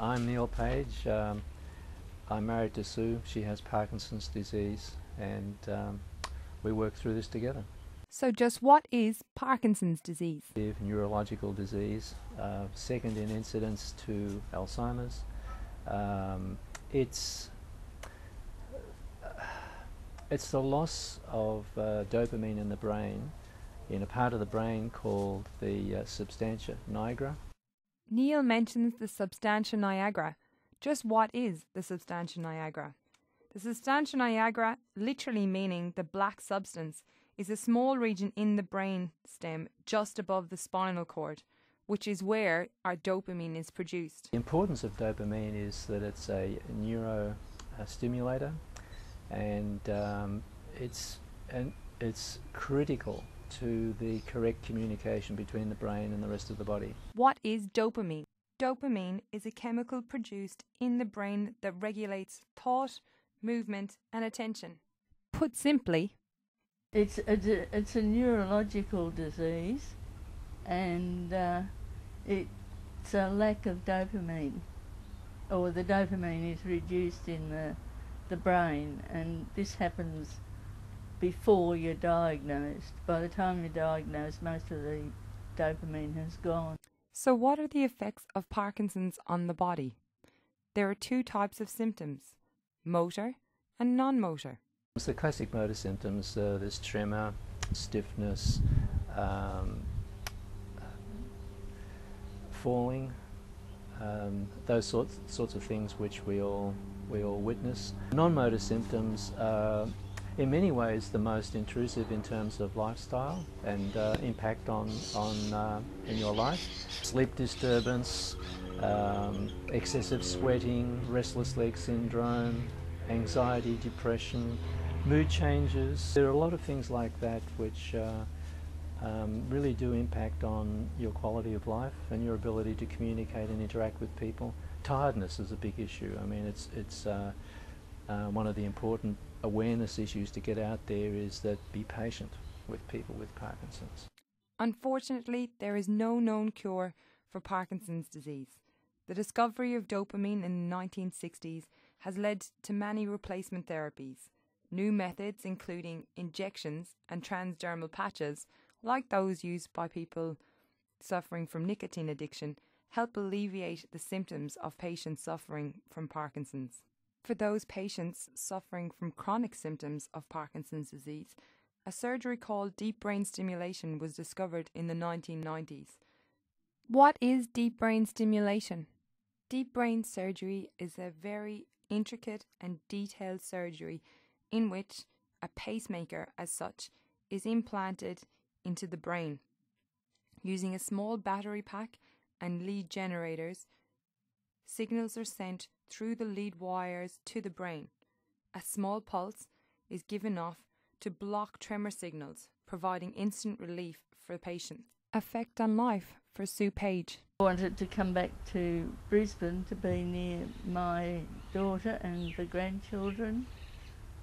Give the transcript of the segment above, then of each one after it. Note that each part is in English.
I'm Neil Page. I'm married to Sue. She has Parkinson's disease, and we work through this together. So just what is Parkinson's disease? Neurological disease, second in incidence to Alzheimer's. It's the loss of dopamine in the brain, in a part of the brain called the substantia nigra. Neil mentions the substantia nigra. Just what is the substantia nigra? The substantia nigra, literally meaning the black substance, is a small region in the brain stem just above the spinal cord, which is where our dopamine is produced. The importance of dopamine is that it's a neurostimulator, and it's critical to the correct communication between the brain and the rest of the body. What is dopamine? Dopamine is a chemical produced in the brain that regulates thought, movement and attention. Put simply, it's a neurological disease, and it's a lack of dopamine, or the dopamine is reduced in the brain, and this happens before you're diagnosed. By the time you're diagnosed, most of the dopamine has gone. So what are the effects of Parkinson's on the body? There are two types of symptoms, motor and non-motor. The classic motor symptoms, there's tremor, stiffness, falling, those sorts of things which we all witness. Non-motor symptoms are in many ways the most intrusive in terms of lifestyle and impact on in your life. Sleep disturbance, excessive sweating, restless leg syndrome, anxiety, depression, mood changes. There are a lot of things like that which really do impact on your quality of life and your ability to communicate and interact with people. Tiredness is a big issue. I mean, it's one of the important awareness issues to get out there is that be patient with people with Parkinson's. Unfortunately, there is no known cure for Parkinson's disease. The discovery of dopamine in the 1960s has led to many replacement therapies. New methods, including injections and transdermal patches, like those used by people suffering from nicotine addiction, help alleviate the symptoms of patients suffering from Parkinson's. For those patients suffering from chronic symptoms of Parkinson's disease, a surgery called deep brain stimulation was discovered in the 1990s. What is deep brain stimulation? Deep brain surgery is a very intricate and detailed surgery in which a pacemaker, as such, is implanted into the brain. Using a small battery pack and lead generators, signals are sent through the lead wires to the brain. A small pulse is given off to block tremor signals, providing instant relief for the patient. Effect on life for Sue Page. I wanted to come back to Brisbane to be near my daughter and the grandchildren.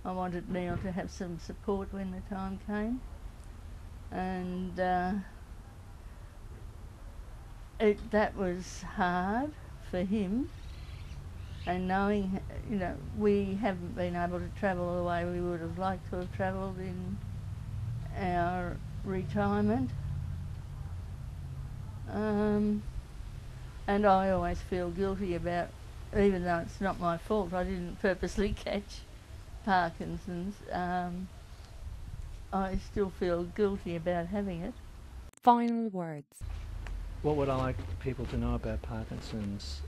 I wanted Neil to have some support when the time came, and that was hard for him. And knowing, we haven't been able to travel the way we would have liked to have travelled in our retirement. And I always feel guilty about, even though it's not my fault, I didn't purposely catch Parkinson's, I still feel guilty about having it. Final words. What would I like people to know about Parkinson's?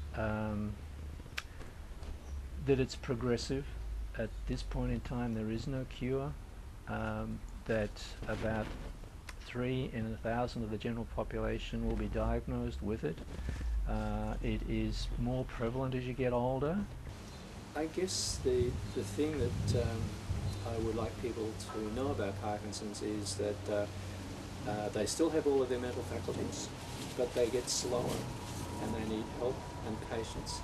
That it's progressive. At this point in time there is no cure, that about 3 in 1,000 of the general population will be diagnosed with it. It is more prevalent as you get older. I guess the thing that I would like people to know about Parkinson's is that they still have all of their mental faculties, but they get slower and they need help and patience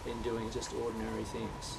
in doing just ordinary things.